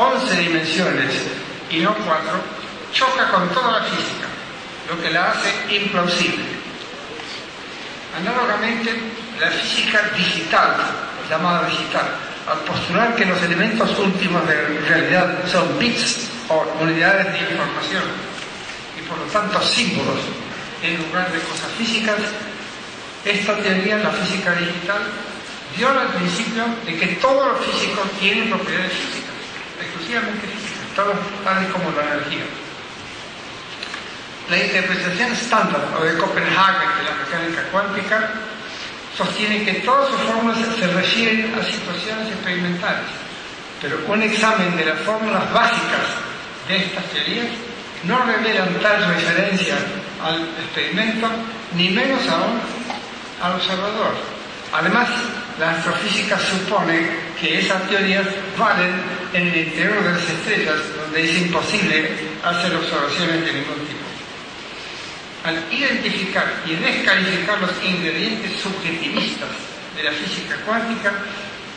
11 dimensiones y no 4, choca con toda la física, lo que la hace implausible. Análogamente, la física digital, llamada digital, al postular que los elementos últimos de realidad son bits o unidades de información y por lo tanto símbolos en lugar de cosas físicas, esta teoría, la física digital, viola el principio de que todo lo físico tiene propiedades físicas, exclusivamente físicas, tales como la energía. La interpretación estándar o de Copenhague de la mecánica cuántica sostiene que todas sus fórmulas se refieren a situaciones experimentales, pero un examen de las fórmulas básicas de estas teorías no revelan tal referencia al experimento, ni menos aún al observador. Además, la astrofísica supone que esas teorías valen en el interior de las estrellas, donde es imposible hacer observaciones de ningún tipo. Al identificar y descalificar los ingredientes subjetivistas de la física cuántica,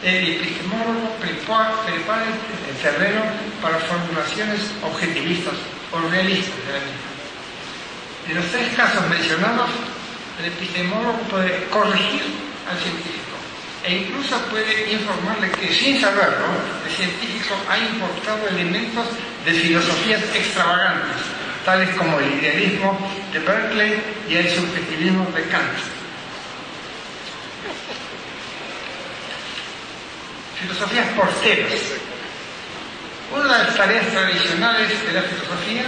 el epistemólogo prepara el terreno para formulaciones objetivistas o realistas de la misma. En los tres casos mencionados, el epistemólogo puede corregir al científico e incluso puede informarle que, sin saberlo, el científico ha importado elementos de filosofías extravagantes, tales como el idealismo de Berkeley y el subjetivismo de Kant. Filosofías posteras. Una de las tareas tradicionales de la filosofía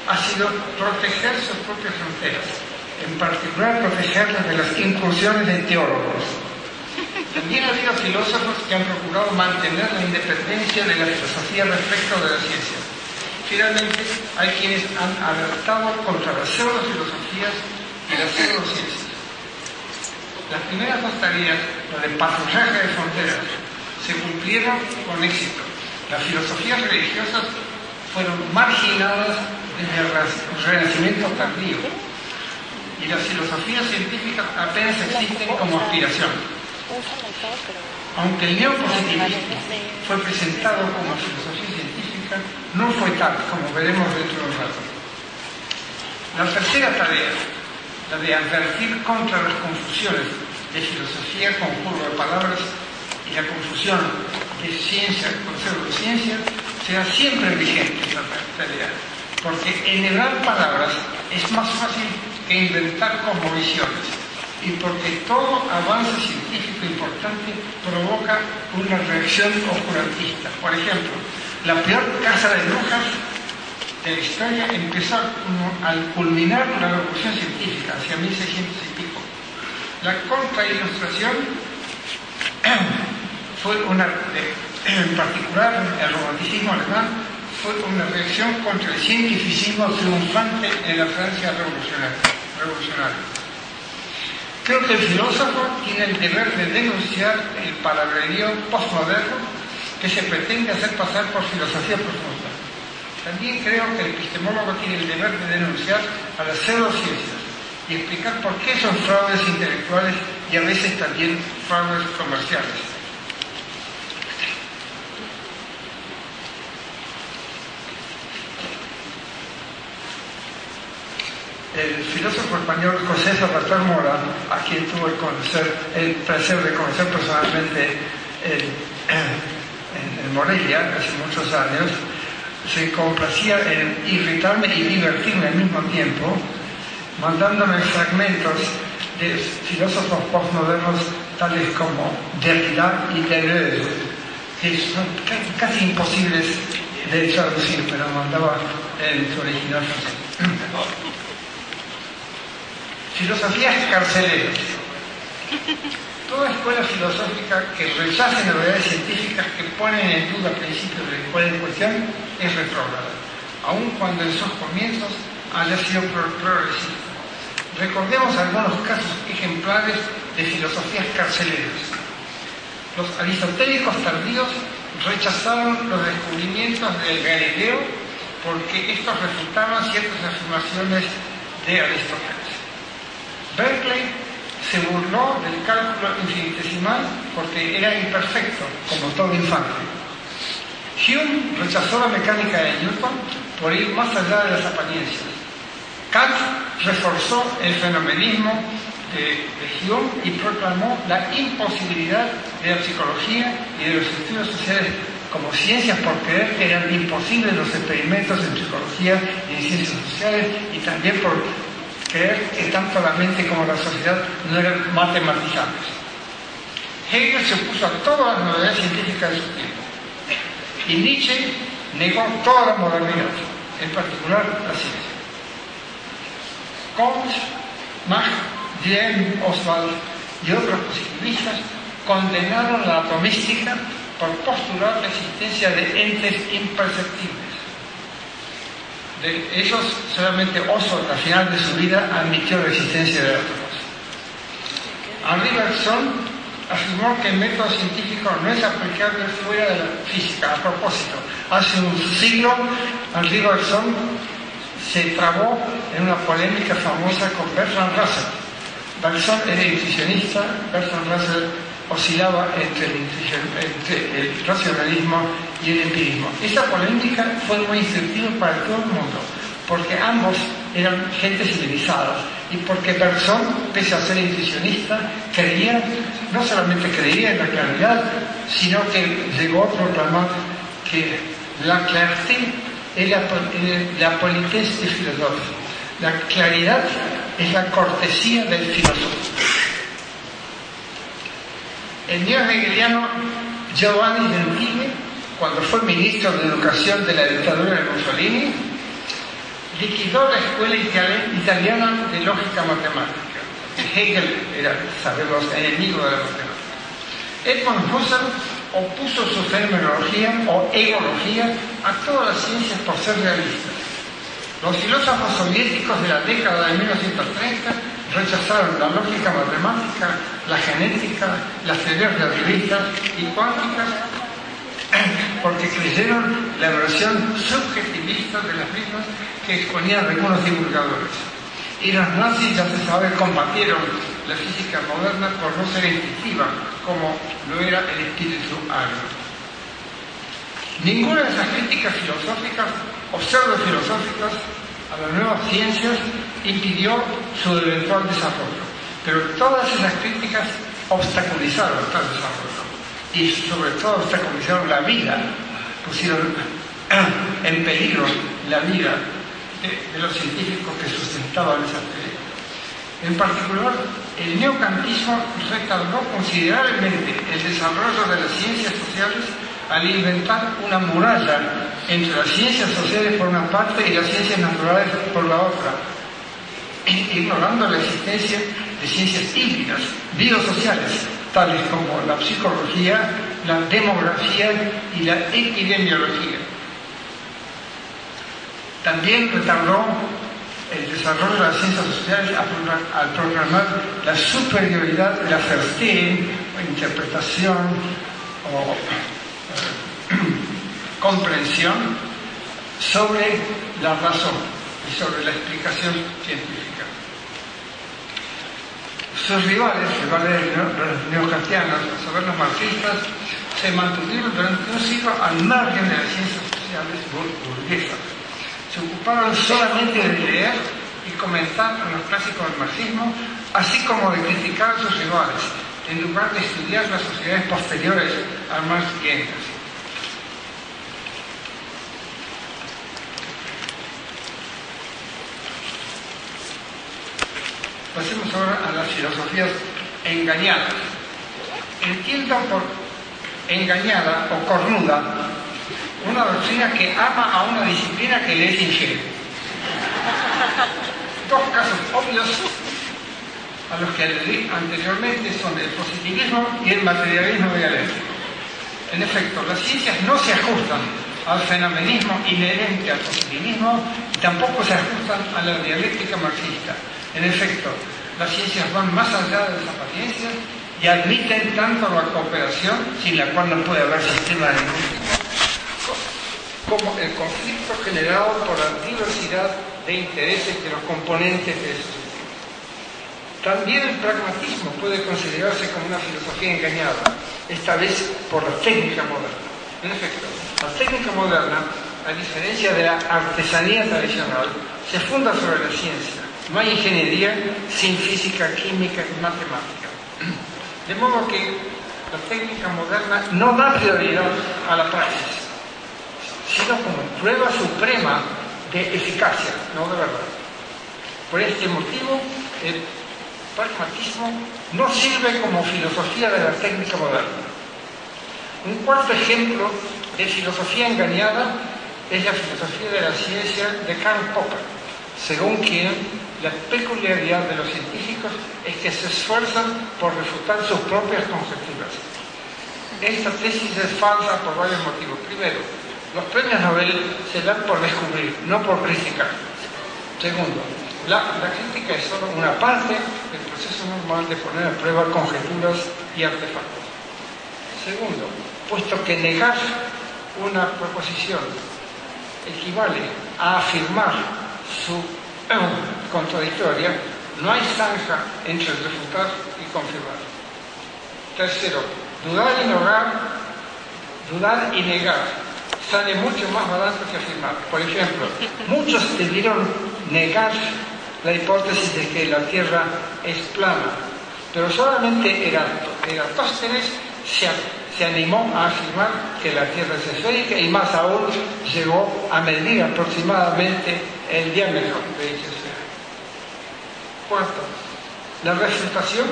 ha sido proteger sus propias fronteras, en particular protegerlas de las incursiones de teólogos. También ha habido filósofos que han procurado mantener la independencia de la filosofía respecto de la ciencia. Finalmente, hay quienes han alertado contra las pseudofilosofías y las pseudociencias. Las primeras dos tareas, la de patrullaje de fronteras, se cumplieron con éxito. Las filosofías religiosas fueron marginadas desde el Renacimiento tardío y las filosofías científicas apenas existen como aspiración. Aunque el neopositivismo fue presentado como filosofía científica, no fue tal, como veremos dentro de un rato. La tercera tarea, la de advertir contra las confusiones de filosofía con juego de palabras y la confusión de ciencia con pseudociencia, será siempre vigente esa tarea, porque enhebrar palabras es más fácil que inventar cosmovisiones, y porque todo avance científico importante provoca una reacción oscurantista. Por ejemplo, la peor casa de brujas de la historia empezó al culminar la revolución científica, hacia 1600 y pico. La contrailustración fue en particular el romanticismo alemán, fue una reacción contra el cientificismo triunfante en la Francia revolucionaria. Creo que el filósofo tiene el deber de denunciar el palabrerío postmoderno que se pretende hacer pasar por filosofía profunda. También creo que el epistemólogo tiene el deber de denunciar a las pseudociencias y explicar por qué son fraudes intelectuales y a veces también fraudes comerciales. El filósofo español José Zapata Mora, a quien tuve el placer de conocer personalmente en Morelia hace muchos años, se complacía en irritarme y divertirme al mismo tiempo, mandándome fragmentos de filósofos postmodernos tales como Derrida y Deleuze, que son casi imposibles de traducir, pero mandaba en su original francés. Filosofías carceleras. Toda escuela filosófica que rechace novedades científicas que ponen en duda principios del cual en cuestión es retrógrada, aun cuando en sus comienzos haya sido progresista. Recordemos algunos casos ejemplares de filosofías carceleras. Los aristotélicos tardíos rechazaron los descubrimientos de Galileo porque estos refutaban ciertas afirmaciones de Aristóteles. Berkeley se burló del cálculo infinitesimal porque era imperfecto, como todo infante. Hume rechazó la mecánica de Newton por ir más allá de las apariencias. Kant reforzó el fenomenismo de Hume y proclamó la imposibilidad de la psicología y de los estudios sociales como ciencias por creer que eran imposibles los experimentos en psicología y en ciencias sociales, y también por creer que tanto la mente como la sociedad no eran matematizables. Hegel se opuso a todas las novedades científicas de su tiempo, y Nietzsche negó toda la modernidad, en particular la ciencia. Comte, Mach, James Oswald y otros positivistas condenaron la atomística por postular la existencia de entes imperceptibles. De ellos, solamente Oswald, al final de su vida, admitió la existencia de átomos. Henri Bergson afirmó que el método científico no es aplicable fuera de la física. A propósito, hace un siglo, Henri Bergson se trabó en una polémica famosa con Bertrand Russell. Bergson era intuicionista, Bertrand Russell oscilaba entre el racionalismo y el empirismo. Esa polémica fue muy instructiva para todo el mundo, porque ambos eran gente civilizada, y porque Bergson, pese a ser intuicionista, no solamente creía en la claridad, sino que llegó a proclamar que la clarté es la politesse du philosophe. La claridad es la cortesía del filósofo. El neo-hegeliano Giovanni Gentile, cuando fue ministro de Educación de la dictadura de Mussolini, liquidó la escuela italiana de lógica matemática. Hegel era, sabemos, enemigo de la matemática. Edmund Husserl opuso su fenomenología o egología a todas las ciencias por ser realistas. Los filósofos soviéticos de la década de 1930 rechazaron la lógica matemática, la genética, las teorías relativistas y cuánticas porque creyeron la versión subjetivista de las mismas que exponían algunos divulgadores. Y los nazis, ya se sabe, combatieron la física moderna por no ser intuitiva, como lo era el espíritu agro. Ninguna de esas críticas filosóficas o pseudofilosóficas a las nuevas ciencias impidió su eventual desarrollo, pero todas esas críticas obstaculizaron tal desarrollo, y sobre todo obstaculizaron la vida, pusieron en peligro la vida de los científicos que sustentaban esa teoría. En particular, el neocantismo retardó considerablemente el desarrollo de las ciencias sociales al inventar una muralla entre las ciencias sociales por una parte y las ciencias naturales por la otra, ignorando la existencia de ciencias híbridas, biosociales, tales como la psicología, la demografía y la epidemiología. También retardó el desarrollo de las ciencias sociales al proclamar la superioridad de la Verstehen, o interpretación o comprensión sobre la razón y sobre la explicación científica. Sus rivales neokantianos, a saber los marxistas, se mantuvieron durante un siglo al margen de las ciencias sociales burguesas. Se ocuparon solamente de leer y comentar a los clásicos del marxismo, así como de criticar a sus rivales, en lugar de estudiar las sociedades posteriores a Marx y Engels. Pasemos ahora a las filosofías engañadas. Entiendo por engañada o cornuda una doctrina que ama a una disciplina que le es infiel. Dos casos obvios a los que aludí anteriormente son el positivismo y el materialismo dialéctico. En efecto, las ciencias no se ajustan al fenomenismo inherente al positivismo y tampoco se ajustan a la dialéctica marxista. En efecto, las ciencias van más allá de las apariencias y admiten tanto la cooperación, sin la cual no puede haber sistema de ningún tipo, como el conflicto generado por la diversidad de intereses de los componentes de esos sistemas. También el pragmatismo puede considerarse como una filosofía engañada, esta vez por la técnica moderna. En efecto, la técnica moderna, a diferencia de la artesanía tradicional, se funda sobre la ciencia. No hay ingeniería sin física, química y matemática. De modo que la técnica moderna no da prioridad a la praxis, sino como prueba suprema de eficacia, no de verdad. Por este motivo, el pragmatismo no sirve como filosofía de la técnica moderna. Un cuarto ejemplo de filosofía engañada es la filosofía de la ciencia de Karl Popper, según quien la peculiaridad de los científicos es que se esfuerzan por refutar sus propias conjeturas. Esta tesis es falsa por varios motivos. Primero, los premios Nobel se dan por descubrir, no por criticar. Segundo, la crítica es solo una parte del proceso normal de poner a prueba conjeturas y artefactos. Segundo, puesto que negar una proposición equivale a afirmar su contradictoria, no hay zanja entre refutar y confirmar. Tercero, dudar y negar sale mucho más barato que afirmar. Por ejemplo, muchos debieron negar la hipótesis de que la Tierra es plana, pero solamente Eratóstenes se animó a afirmar que la Tierra es esférica y más aún llegó a medir aproximadamente el diámetro de dicha esfera. Cuarto, la refutación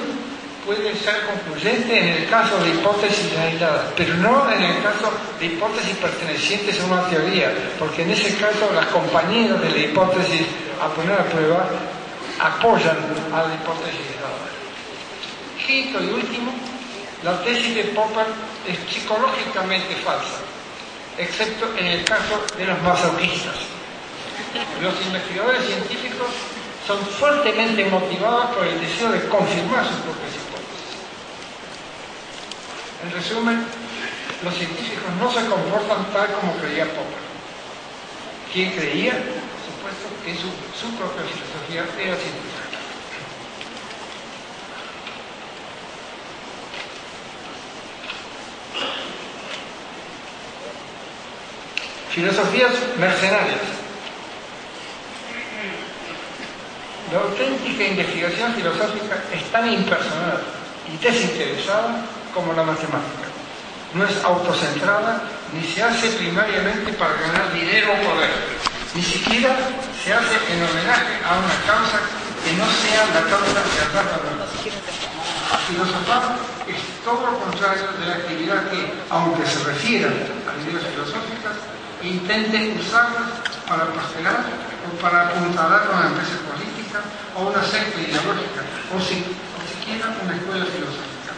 puede ser concluyente en el caso de hipótesis aisladas, pero no en el caso de hipótesis pertenecientes a una teoría, porque en ese caso las compañeras de la hipótesis a poner a prueba apoyan a la hipótesis aislada. Quinto y último, la tesis de Popper es psicológicamente falsa, excepto en el caso de los masoquistas. Los investigadores científicos son fuertemente motivados por el deseo de confirmar sus propias hipótesis. En resumen, los científicos no se comportan tal como creía Popper, quien creía, por supuesto, que su propia filosofía era científica. Filosofías mercenarias. La auténtica investigación filosófica es tan impersonal y desinteresada como la matemática. No es autocentrada ni se hace primariamente para ganar dinero o poder. Ni siquiera se hace en homenaje a una causa que no sea la causa verdaderamente. Filosofar es todo lo contrario de la actividad que, aunque se refiera a ideas filosóficas, intente usarlas para prosperar o para apuntalar una empresa política o una secta ideológica o siquiera una escuela filosófica.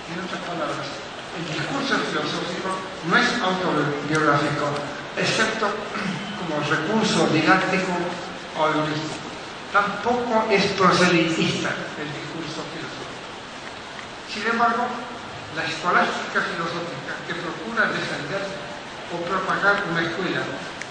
En otras palabras, el discurso filosófico no es autobiográfico, excepto como recurso didáctico o heurístico. Tampoco es proselitista el discurso filosófico. Sin embargo, la escolástica filosófica que procura defender o propagar una escuela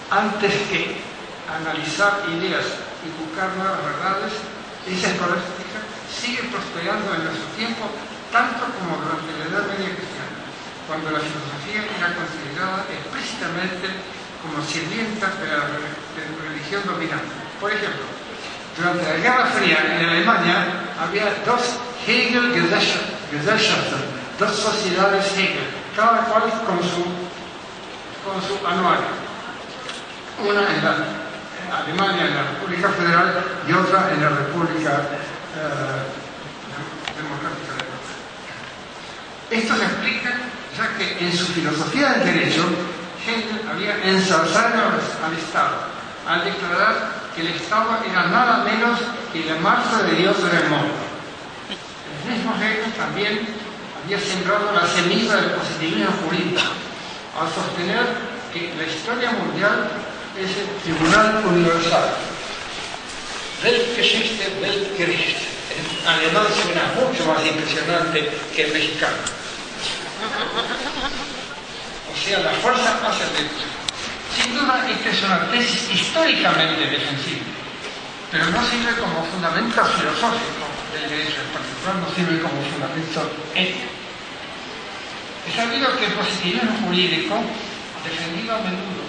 antes que analizar ideas y buscar nuevas verdades, esa escolástica sigue prosperando en nuestro tiempo tanto como durante la Edad Media cristiana, cuando la filosofía era considerada explícitamente como sirvienta de la religión dominante. Por ejemplo, durante la Guerra Fría en Alemania había dos Hegel-Gesellschaften, dos sociedades Hegel, cada cual con su anuario. Una en Alemania, en la República Federal, y otra en la República Democrática de Alemania. Esto se explica ya que en su filosofía del derecho, Hegel había ensalzado al Estado, al declarar que el Estado era nada menos que la marcha de Dios en el mundo. El mismo Hegel también había sembrado la semilla del positivismo jurídico, al sostener que la historia mundial es el tribunal universal. Weltgeschichte, Weltgericht. En alemán suena mucho más impresionante que el mexicano. O sea, la fuerza hace el derecho. Sin duda, esta es una tesis históricamente defensible, pero no sirve como fundamento filosófico del derecho, en particular no sirve como fundamento ético. Es sabido que el positivismo jurídico, defendido a menudo